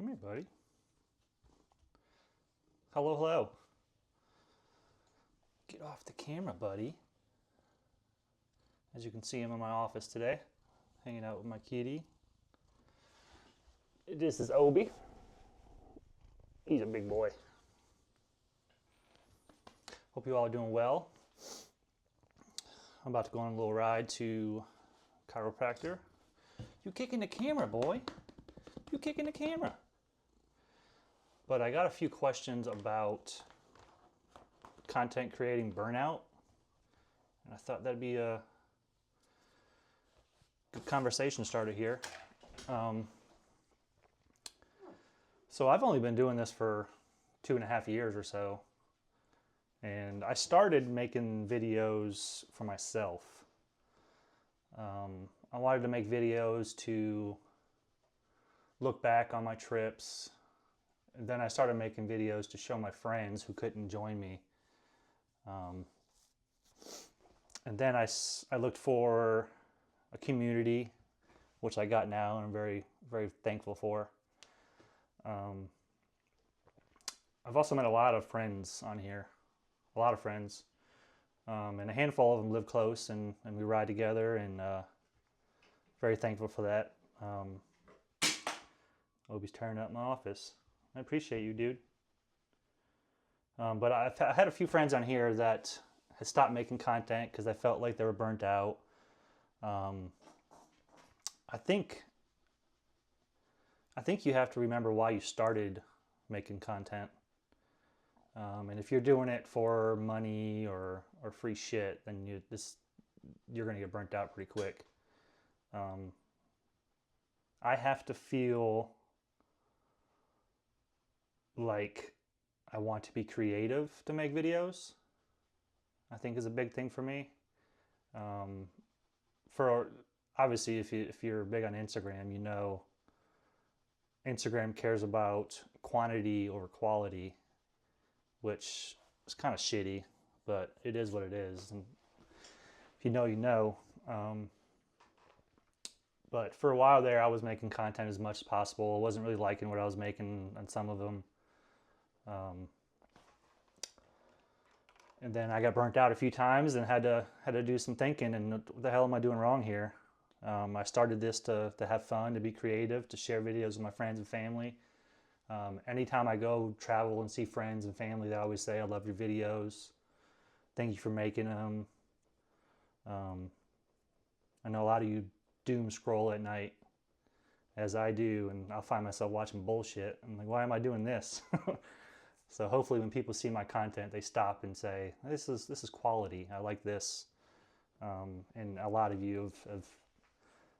Come here, buddy. Hello, hello. Get off the camera, buddy. As you can see, I'm in my office today, hanging out with my kitty. This is Obi. He's a big boy. Hope you all are doing well. I'm about to go on a little ride to chiropractor. You kicking the camera, boy. You kicking the camera. But I got a few questions about content creating burnout. And I thought that'd be a good conversation starter here. So I've only been doing this for 2.5 years or so. And I started making videos for myself. I wanted to make videos to look back on my trips. And then I started making videos to show my friends who couldn't join me. And then I looked for a community, which I got now, and I'm very, very thankful for. I've also met a lot of friends on here, a lot of friends. And a handful of them live close, and we ride together, and very thankful for that. Obi's tearing up my office. I appreciate you, dude. But I had a few friends on here that had stopped making content because I felt like they were burnt out. I think you have to remember why you started making content. And if you're doing it for money or free shit, then you're gonna get burnt out pretty quick. I have to feel like I want to be creative to make videos. I think is a big thing for me. For obviously, if you're big on Instagram, you know Instagram cares about quantity over quality, which is kind of shitty, but it is what it is. And if you know, you know. But for a while there, I was making content as much as possible. I wasn't really liking what I was making on some of them. And then I got burnt out a few times and had to do some thinking, and what the hell am I doing wrong here? I started this to have fun, to be creative, to share videos with my friends and family. Anytime I go travel and see friends and family, they always say, I love your videos. Thank you for making them. I know a lot of you doom scroll at night, as I do, and I'll find myself watching bullshit. I'm like, why am I doing this? So hopefully when people see my content, they stop and say, this is quality. I like this. And a lot of you have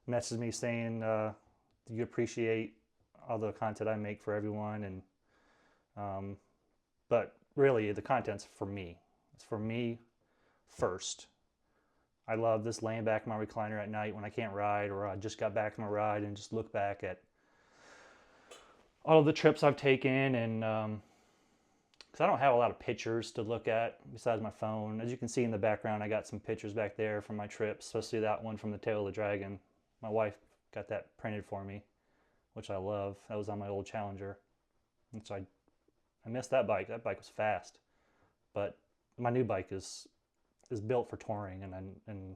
messaged me saying you appreciate all the content I make for everyone. And but really, the content's for me. It's for me first. I love this laying back in my recliner at night when I can't ride, or I just got back from a ride, and just look back at all of the trips I've taken, and because I don't have a lot of pictures to look at besides my phone. As you can see in the background, I got some pictures back there from my trips, especially that one from the Tail of the Dragon. My wife got that printed for me, which I love. That was on my old Challenger. And so I missed that bike. That bike was fast. But my new bike is built for touring, and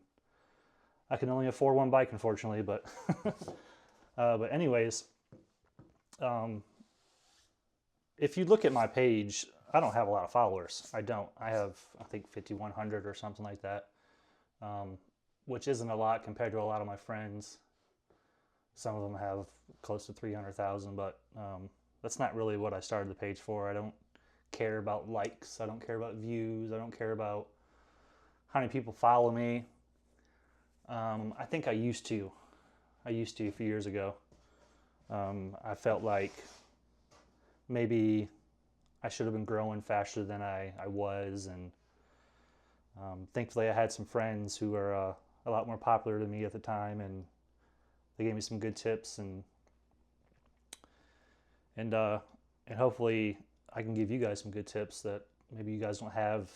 I can only afford one bike, unfortunately. But but anyways, if you look at my page, I don't have a lot of followers. I don't. I have, I think, 5,100 or something like that, which isn't a lot compared to a lot of my friends. Some of them have close to 300,000, but that's not really what I started the page for. I don't care about likes. I don't care about views. I don't care about how many people follow me. I think I used to a few years ago. I felt like maybe I should have been growing faster than I was, and thankfully I had some friends who were a lot more popular than me at the time, and they gave me some good tips, and hopefully I can give you guys some good tips that maybe you guys don't have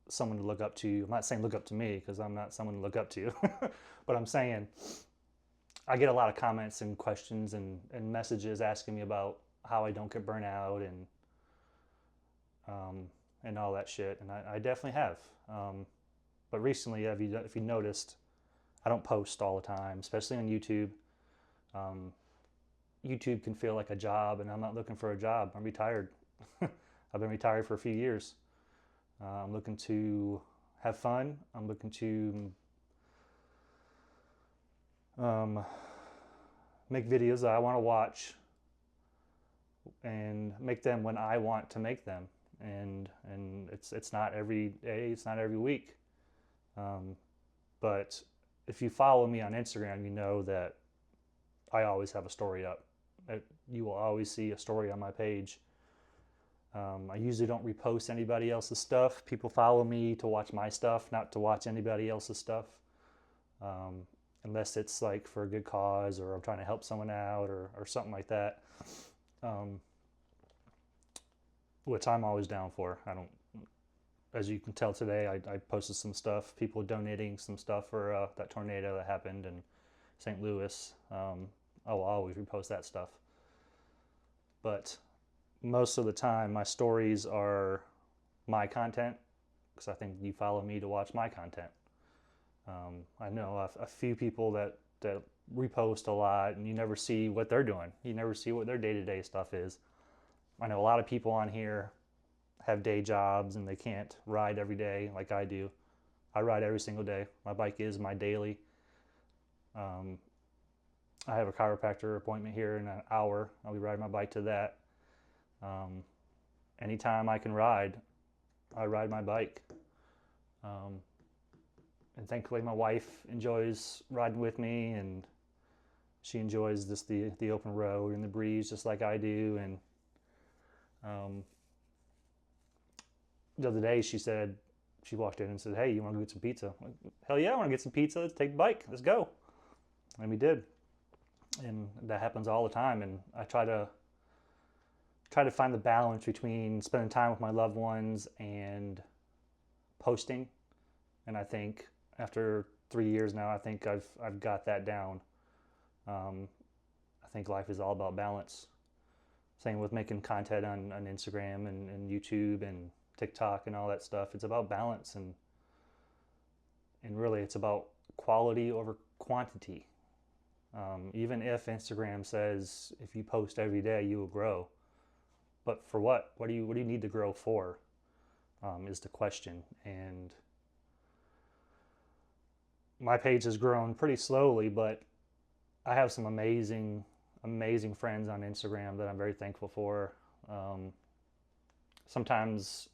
someone to look up to. I'm not saying look up to me, because I'm not someone to look up to, but I'm saying I get a lot of comments and questions and messages asking me about how I don't get burnt out um, and all that shit. And I definitely have. But recently, if you noticed, I don't post all the time, especially on YouTube. Um, YouTube can feel like a job, and I'm not looking for a job. I'm retired. I've been retired for a few years. I'm looking to have fun. I'm looking to um, make videos that I want to watch and make them when I want to make them. And it's not every day, it's not every week. Um, but if you follow me on Instagram, you know that I always have a story up. You will always see a story on my page. I usually don't repost anybody else's stuff. People follow me to watch my stuff, not to watch anybody else's stuff. Um, Unless it's like for a good cause or I'm trying to help someone out or something like that. Um, which I'm always down for. I don't, as you can tell today, I posted some stuff, people donating some stuff for that tornado that happened in St. Louis. I will always repost that stuff. But most of the time, my stories are my content because I think you follow me to watch my content. I know a few people that repost a lot and you never see what they're doing. You never see what their day-to-day stuff is. I know a lot of people on here have day jobs and they can't ride every day like I do. I ride every single day. My bike is my daily. Um, I have a chiropractor appointment here in an hour. I'll be riding my bike to that. Um, Anytime I can ride, I ride my bike. Um, and thankfully my wife enjoys riding with me, and she enjoys just the open road and the breeze just like I do. And um, the other day she walked in and said, "Hey, you want to go get some pizza?" I'm like, hell yeah, I want to get some pizza. Let's take the bike. Let's go. And we did. And that happens all the time. And I try to find the balance between spending time with my loved ones and posting. And I think after 3 years now, I think I've got that down. I think life is all about balance. Same with making content on Instagram and YouTube and TikTok and all that stuff. It's about balance, and really it's about quality over quantity. Even if Instagram says if you post every day you will grow, but for what? What do you need to grow for? Is the question. And my page has grown pretty slowly, but I have some amazing friends on Instagram that I'm very thankful for. Sometimes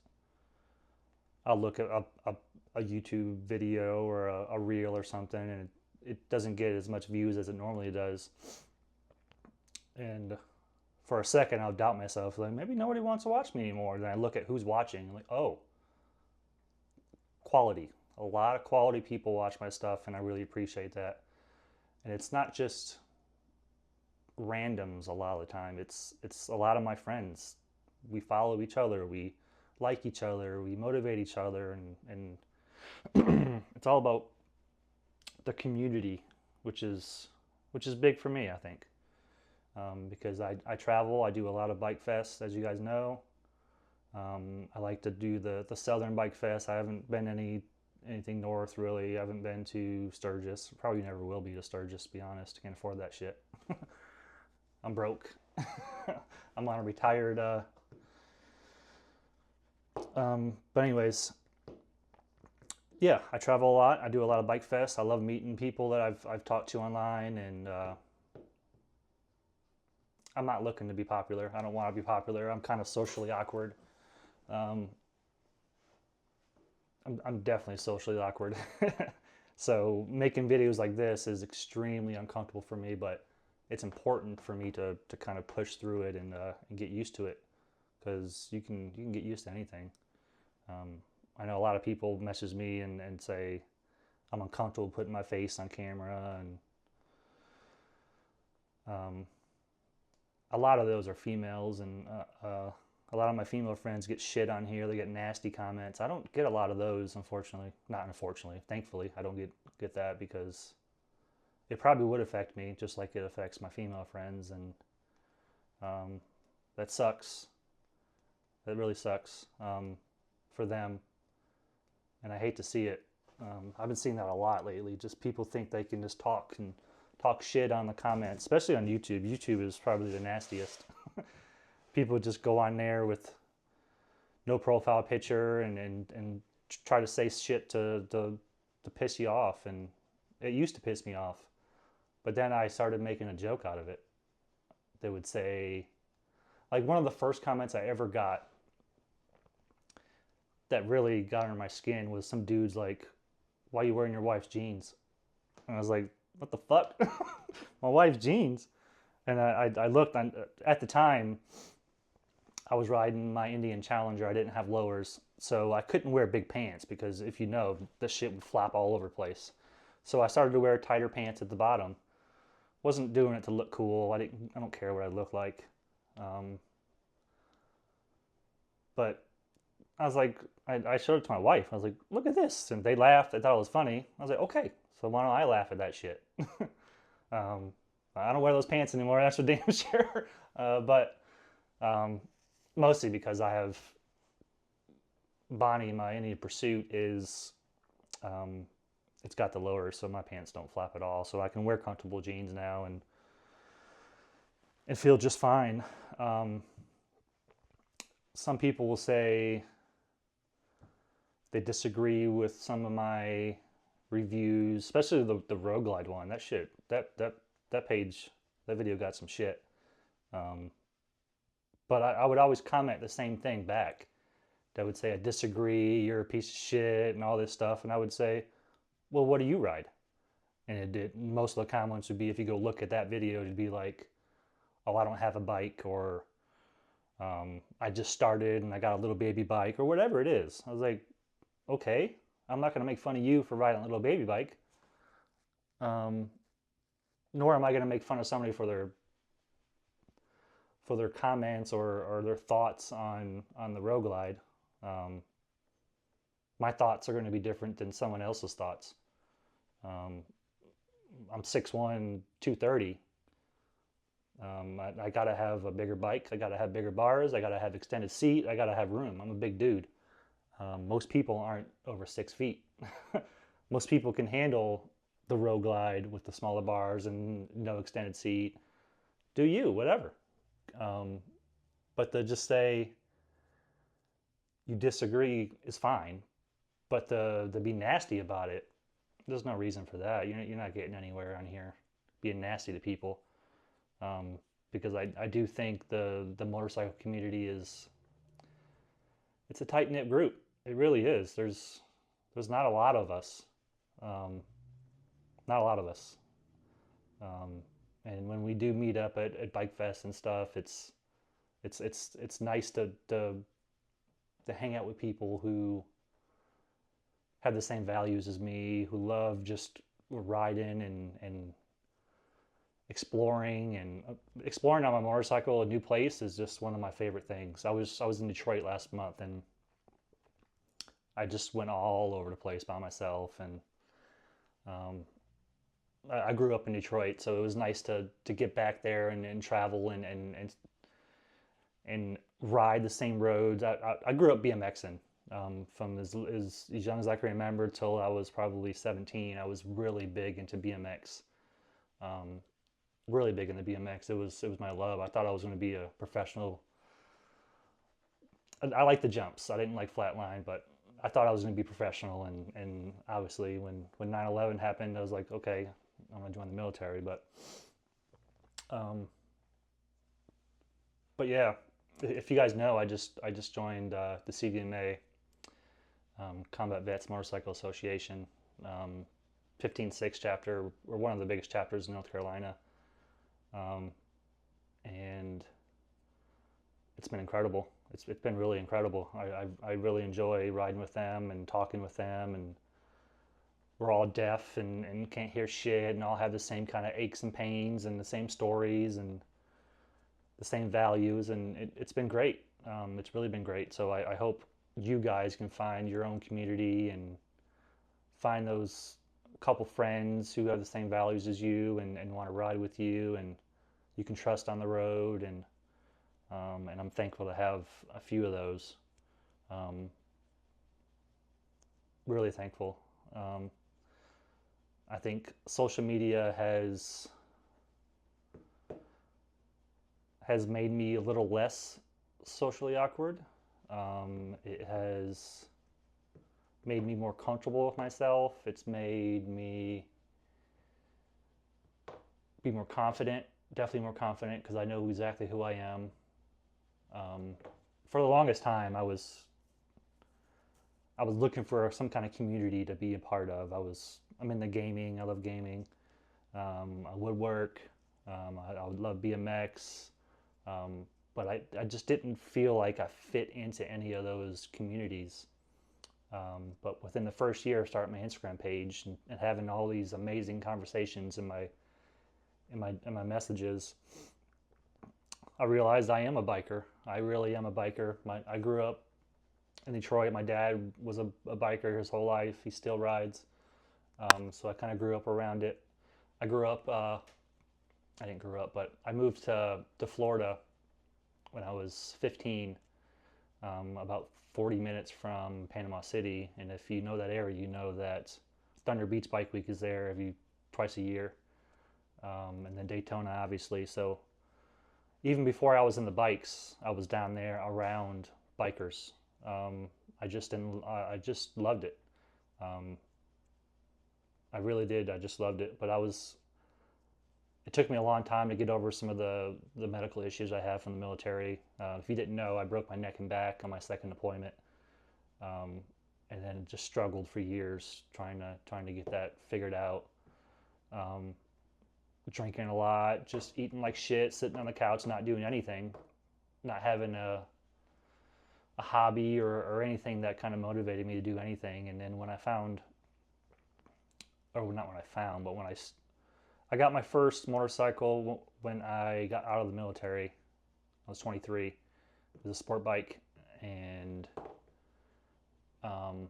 I'll look at a YouTube video or a reel or something, and it doesn't get as much views as it normally does. And for a second, I'll doubt myself. Like, maybe nobody wants to watch me anymore. Then I look at who's watching. I'm like, oh, quality. A lot of quality people watch my stuff, and I really appreciate that. And it's not just randoms a lot of the time. It's a lot of my friends. We follow each other. We like each other. We motivate each other, and it's all about the community, which is big for me, I think. Because I travel. I do a lot of bike fests, as you guys know. I like to do the Southern Bike Fest. I haven't been anything north, really. I haven't been to Sturgis. Probably never will be to Sturgis, to be honest. Can't afford that shit. I'm broke. I'm on a retired... but anyways, yeah, I travel a lot. I do a lot of bike fests. I love meeting people that I've talked to online, and I'm not looking to be popular. I don't want to be popular. I'm kind of socially awkward. Um, I'm definitely socially awkward. So making videos like this is extremely uncomfortable for me, but it's important for me to kind of push through it and get used to it, because you can get used to anything. I know a lot of people message me and say I'm uncomfortable putting my face on camera, and a lot of those are females, and a lot of my female friends get shit on here. They get nasty comments. I don't get a lot of those, unfortunately. Not unfortunately, thankfully, I don't get that, because it probably would affect me just like it affects my female friends, and um, that sucks. That really sucks for them, and I hate to see it. I've been seeing that a lot lately. Just people think they can just talk shit on the comments, especially on YouTube. YouTube is probably the nastiest. People just go on there with no profile picture and try to say shit to piss you off. And it used to piss me off, but then I started making a joke out of it. They would say, like, one of the first comments I ever got that really got under my skin was some dude's like, "Why are you wearing your wife's jeans?" And I was like, "What the fuck?" My wife's jeans. And I looked on, at the time, I was riding my Indian Challenger. I didn't have lowers, so I couldn't wear big pants because if you know, this shit would flap all over the place. So I started to wear tighter pants at the bottom. Wasn't doing it to look cool. I don't care what I look like. Um, but I was like, I showed it to my wife. I was like, look at this. And they laughed. They thought it was funny. I was like, okay, so why don't I laugh at that shit? um, I don't wear those pants anymore. That's for damn sure. But um, mostly because I have Bonnie, my Indian Pursuit, is um, it's got the lower, so my pants don't flap at all. So I can wear comfortable jeans now and feel just fine. Um, some people will say they disagree with some of my reviews, especially the roguelite one. That shit, that page, that video got some shit. Um, but I would always comment the same thing back. They would say, I disagree, you're a piece of shit, and all this stuff. And I would say, well, what do you ride? And it did. Most of the comments would be, if you go look at that video, it'd be like, oh, I don't have a bike, or I just started and I got a little baby bike, or whatever it is. I was like, okay, I'm not going to make fun of you for riding a little baby bike. Um, Nor am I going to make fun of somebody for their comments or their thoughts on the Road Glide. Um, my thoughts are going to be different than someone else's thoughts. Um, I'm 6'1", 230. I gotta have a bigger bike. I gotta have bigger bars. I gotta have extended seat. I gotta have room. I'm a big dude. Most people aren't over 6 feet. Most people can handle the Road Glide with the smaller bars and no extended seat. Do you, whatever. Um, but to just say you disagree is fine. But to be nasty about it, there's no reason for that. You're not getting anywhere on here being nasty to people. Because I do think the motorcycle community it's a tight knit group. It really is. There's not a lot of us. Um, Not a lot of us. Um, and when we do meet up at Bike Fest and stuff, it's nice to hang out with people who have the same values as me, who love just riding and exploring on my motorcycle. A new place is just one of my favorite things. I was in Detroit last month, and I just went all over the place by myself. And um, I grew up in Detroit, so it was nice to get back there and travel and ride the same roads. I grew up BMXing from as young as I can remember till I was probably 17. I was really big into BMX. Um, really big into BMX. It was my love. I thought I was going to be a professional. I like the jumps. I didn't like flatline, but I thought I was going to be professional. And obviously, when 9/11 happened, I was like, okay, I'm going to join the military. Um, but yeah, if you guys know, I just joined the CVMA, Combat Vets Motorcycle Association, 15-6 chapter. We're one of the biggest chapters in North Carolina. Um, and it's been incredible. It's been really incredible. I really enjoy riding with them and talking with them, and we're all deaf and can't hear shit, and all have the same kind of aches and pains and the same stories and the same values, and it's been great. It's really been great. So I hope you guys can find your own community and find those a couple friends who have the same values as you and want to ride with you, and you can trust on the road. And I'm thankful to have a few of those. Um, really thankful. Um, I think social media has made me a little less socially awkward. It has made me more comfortable with myself. It's made me be more confident, definitely more confident, because I know exactly who I am. Um, for the longest time, I was looking for some kind of community to be a part of. I'm in the gaming. I love gaming. I woodwork. I would love BMX. Um, but I just didn't feel like I fit into any of those communities. But within the first year of starting my Instagram page and having all these amazing conversations in my messages, I realized I am a biker. I really am a biker. I grew up in Detroit. My dad was a biker his whole life. He still rides. So I kind of grew up around it. I grew up, I didn't grow up, but I moved to Florida when I was 15, about 40 minutes from Panama City. And if you know that area, you know that Thunder Beach Bike Week is there twice a year. And then Daytona, obviously. So even before I was in the bikes, I was down there around bikers. I just loved it. Um, I really did. I just loved it. But it took me a long time to get over some of the medical issues I have from the military. If you didn't know, I broke my neck and back on my second deployment, um, and then just struggled for years trying to get that figured out. Um, Drinking a lot, just eating like shit, sitting on the couch, not doing anything, not having a hobby or anything that kind of motivated me to do anything. And then when I found, or not when I found, but when I got my first motorcycle when I got out of the military. I was 23. It was a sport bike, and um,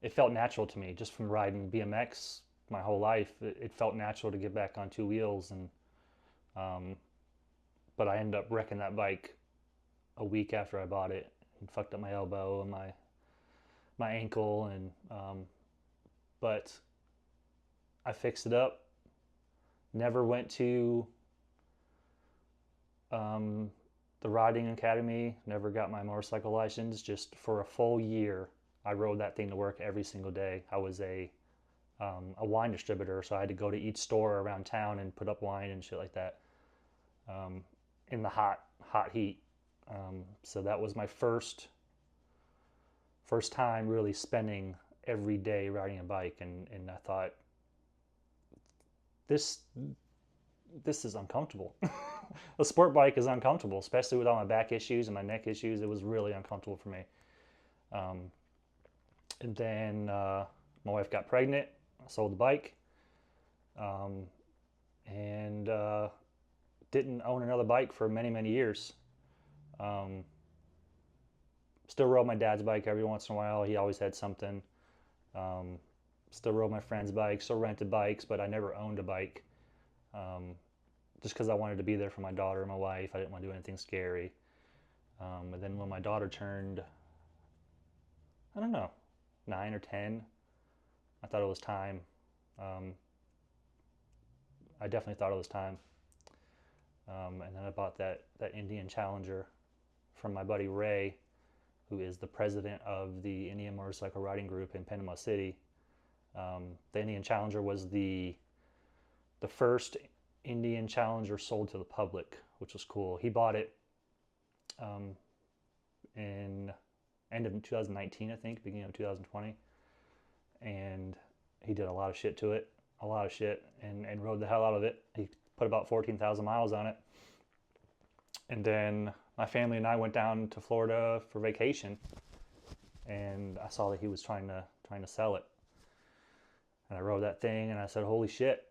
it felt natural to me just from riding BMX my whole life. It felt natural to get back on two wheels, and um, but I ended up wrecking that bike a week after I bought it and fucked up my elbow and my ankle, and but I fixed it up. Never went to um, the riding academy. Never got my motorcycle license. Just for a full year, I rode that thing to work every single day. I was a wine distributor, so I had to go to each store around town and put up wine and shit like that, um, in the hot heat. So that was my first time really spending every day riding a bike, and I thought, this this is uncomfortable. A sport bike is uncomfortable, especially with all my back issues and my neck issues. It was really uncomfortable for me. Um, and then my wife got pregnant. I sold the bike, um, and didn't own another bike for many, many years. Um, Still rode my dad's bike every once in a while. He always had something. Um, Still rode my friend's bike. Still rented bikes, but I never owned a bike. Um, just because I wanted to be there for my daughter and my wife. I didn't want to do anything scary. And then when my daughter turned, I don't know, 9 or 10, I thought it was time. Um, I definitely thought it was time. And then I bought that Indian Challenger from my buddy Ray, who is the president of the Indian Motorcycle Riding Group in Panama City. The Indian Challenger was the first Indian Challenger sold to the public, which was cool. He bought it um, in end of 2019, I think, beginning of 2020, and he did a lot of shit to it, and rode the hell out of it. He put about 14,000 miles on it, and then my family and I went down to Florida for vacation, and I saw that he was trying to sell it, and I rode that thing, and I said, "Holy shit,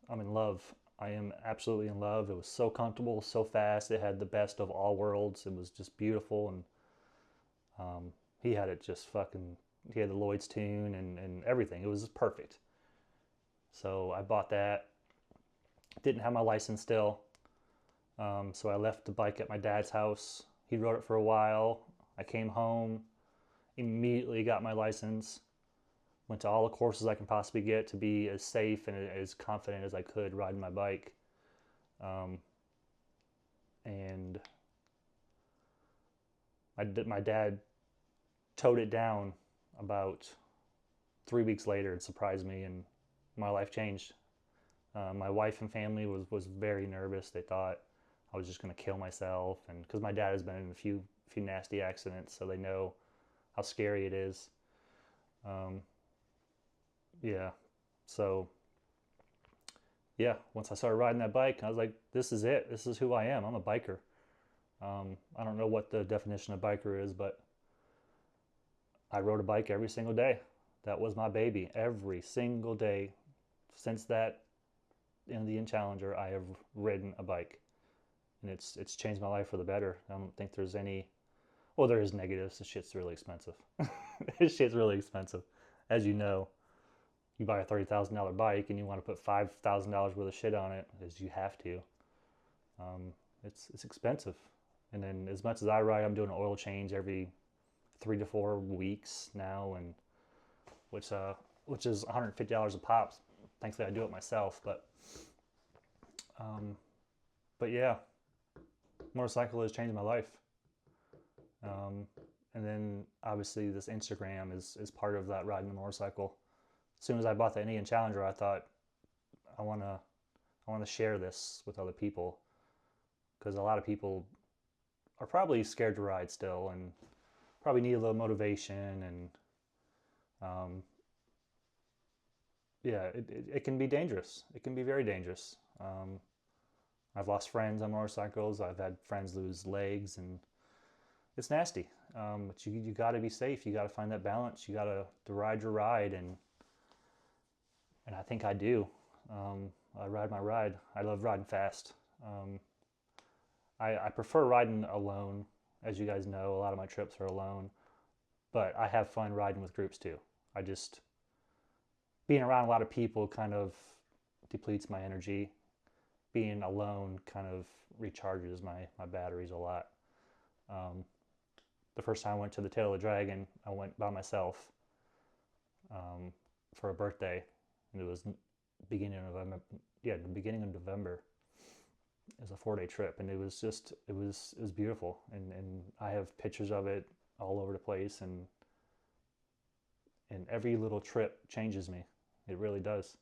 I'm in love. I am absolutely in love." It was so comfortable, so fast. It had the best of all worlds. It was just beautiful, and he had it just fucking He had the Lloyd's tune and everything. It was perfect. So I bought that. Didn't have my license still. So I left the bike at my dad's house. He rode it for a while. I came home, immediately got my license, went to all the courses I can possibly get to be as safe and as confident as I could riding my bike. Um, and my dad towed it down about 3 weeks later. It surprised me, and my life changed. My wife and family was very nervous. They thought I was just going to kill myself, and because my dad has been in a few nasty accidents, so they know how scary it is. Um, yeah, so yeah, once I started riding that bike, I was like, this is it. This is who I am. I'm a biker. I don't know what the definition of biker is, but I rode a bike every single day. That was my baby. Every single day since that Indian Challenger, I have ridden a bike, and it's changed my life for the better. I don't think there's any. Well, there is negatives. This shit's really expensive. This shit's really expensive, as you know. You buy a $30,000 bike and you want to put $5,000 worth of shit on it, as you have to. It's expensive. And then as much as I ride, I'm doing an oil change every 3 to 4 weeks now, and which is $150 a pop. Thankfully, I do it myself. Um, but yeah, motorcycle has changed my life. And then obviously this Instagram is part of that riding the motorcycle. As soon as I bought the Indian Challenger, I thought I want to share this with other people, because a lot of people are probably scared to ride still and probably need a little motivation, and yeah, it can be dangerous. It can be very dangerous. I've lost friends on motorcycles. I've had friends lose legs, and it's nasty. But you got to be safe. You got to find that balance. You got to ride your ride, and I think I do. I ride my ride. I love riding fast. I prefer riding alone. As you guys know, a lot of my trips are alone, but I have fun riding with groups too. Being around a lot of people kind of depletes my energy. Being alone kind of recharges my batteries a lot. The first time I went to the Tail of the Dragon, I went by myself for a birthday, and it was beginning of November. Yeah, the beginning of November. It was a 4-day trip, and it was beautiful, and I have pictures of it all over the place, and every little trip changes me. It really does.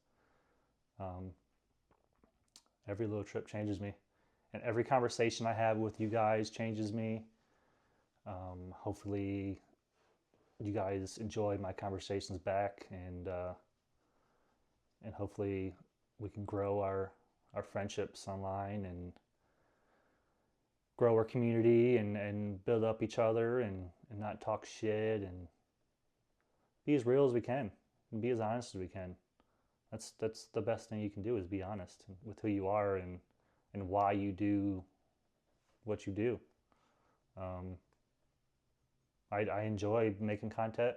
Every little trip changes me, and every conversation I have with you guys changes me. Hopefully you guys enjoy my conversations back, and hopefully we can grow our friendships online, and grow our community, and build up each other, and not talk shit, and be as real as we can, and be as honest as we can. That's the best thing you can do, is be honest with who you are, and why you do what you do. I enjoy making content.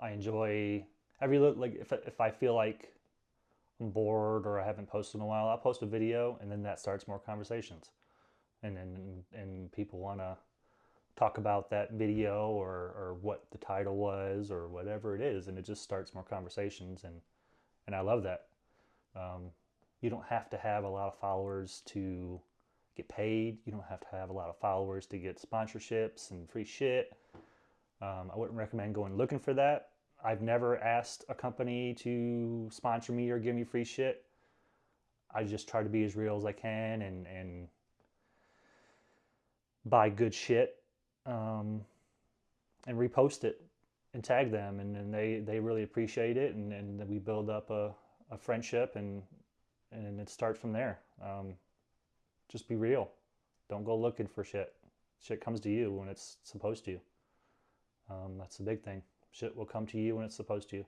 I enjoy like if I feel like I'm bored or I haven't posted in a while, I'll post a video, and then that starts more conversations, and people want to talk about that video, or what the title was, or whatever it is, and it just starts more conversations, and I love that. You don't have to have a lot of followers to get paid. You don't have to have a lot of followers to get sponsorships and free shit. I wouldn't recommend going looking for that. I've never asked a company to sponsor me or give me free shit. I just try to be as real as I can, and buy good shit, and repost it and tag them, and they really appreciate it, and then we build up a friendship, and it starts from there. Just be real. Don't go looking for shit. Shit comes to you when it's supposed to. That's the big thing. Shit will come to you when it's supposed to.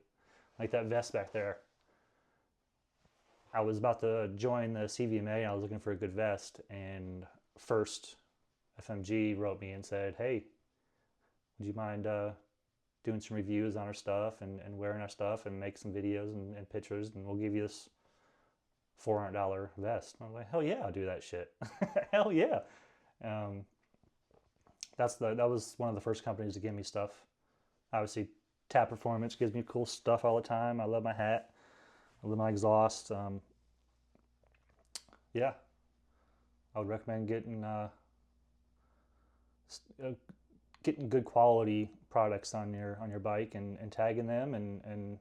Like that vest back there. I was about to join the CVMA, and I was looking for a good vest, and First FMG wrote me and said, hey, would you mind doing some reviews on our stuff and wearing our stuff and make some videos and pictures, and we'll give you this $400 vest. And I was like, hell yeah, I'll do that shit. Hell yeah. Um, that was one of the first companies to give me stuff. Obviously, Tap Performance gives me cool stuff all the time. I love my hat. I love my exhaust. Yeah, I would recommend getting good quality products on your bike and tagging them and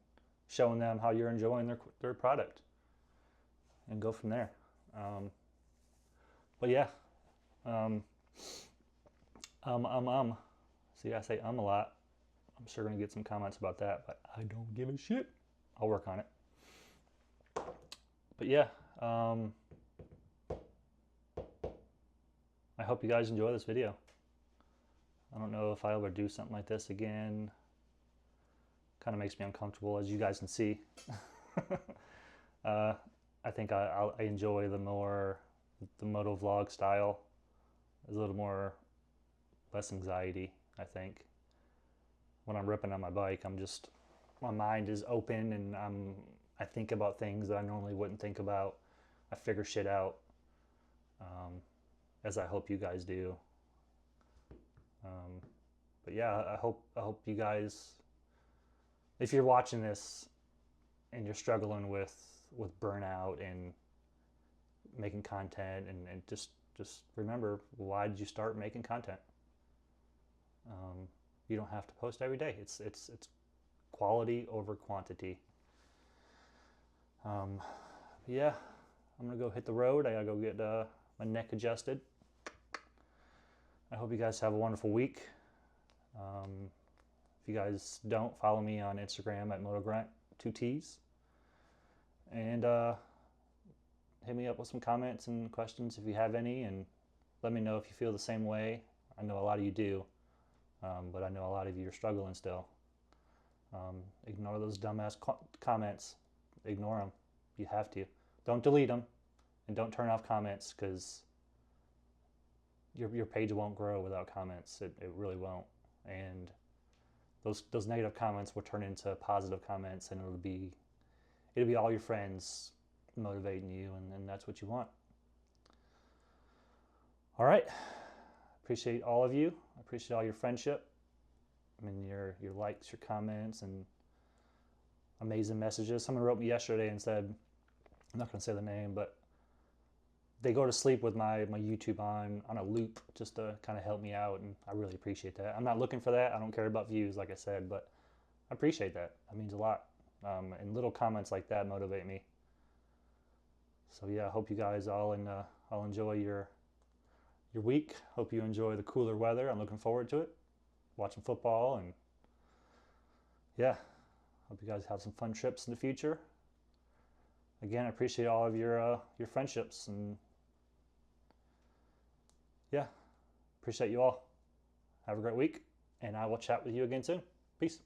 showing them how you're enjoying their product, and go from there. But yeah, um, see, I say a lot. I'm sure gonna get some comments about that, but I don't give a shit. I'll work on it. But yeah, I hope you guys enjoy this video. I don't know if I'll ever do something like this again. Kind of makes me uncomfortable, as you guys can see. I think I enjoy the moto vlog style. There's a little more less anxiety, I think. When I'm ripping on my bike, my mind is open, and I think about things that I normally wouldn't think about. I figure shit out, as I hope you guys do. But yeah, I hope you guys, if you're watching this and you're struggling with burnout and making content, and just remember, why did you start making content? You don't have to post every day. It's quality over quantity. Yeah, I'm gonna go hit the road. I gotta go get my neck adjusted. I hope you guys have a wonderful week. If you guys don't, follow me on Instagram at MotoGrunt, 2 T's. And hit me up with some comments and questions if you have any, and let me know if you feel the same way. I know a lot of you do, but I know a lot of you are struggling still. Ignore those dumbass comments. Ignore them. You have to. Don't delete them, and don't turn off comments, because your page won't grow without comments. It really won't. And those negative comments will turn into positive comments, and it'll be all your friends motivating you, and that's what you want. All right. Appreciate all of you. I appreciate all your friendship. I mean, your likes, your comments, and amazing messages. Someone wrote me yesterday and said, I'm not going to say the name, but they go to sleep with my YouTube on a loop just to kind of help me out, and I really appreciate that. I'm not looking for that. I don't care about views, like I said, but I appreciate that. That means a lot. And little comments like that motivate me. So yeah, I hope you guys all enjoy your week. Hope you enjoy the cooler weather. I'm looking forward to it. Watching football, and yeah, hope you guys have some fun trips in the future. Again, I appreciate all of your friendships, and yeah, appreciate you all. Have a great week, and I will chat with you again soon. Peace.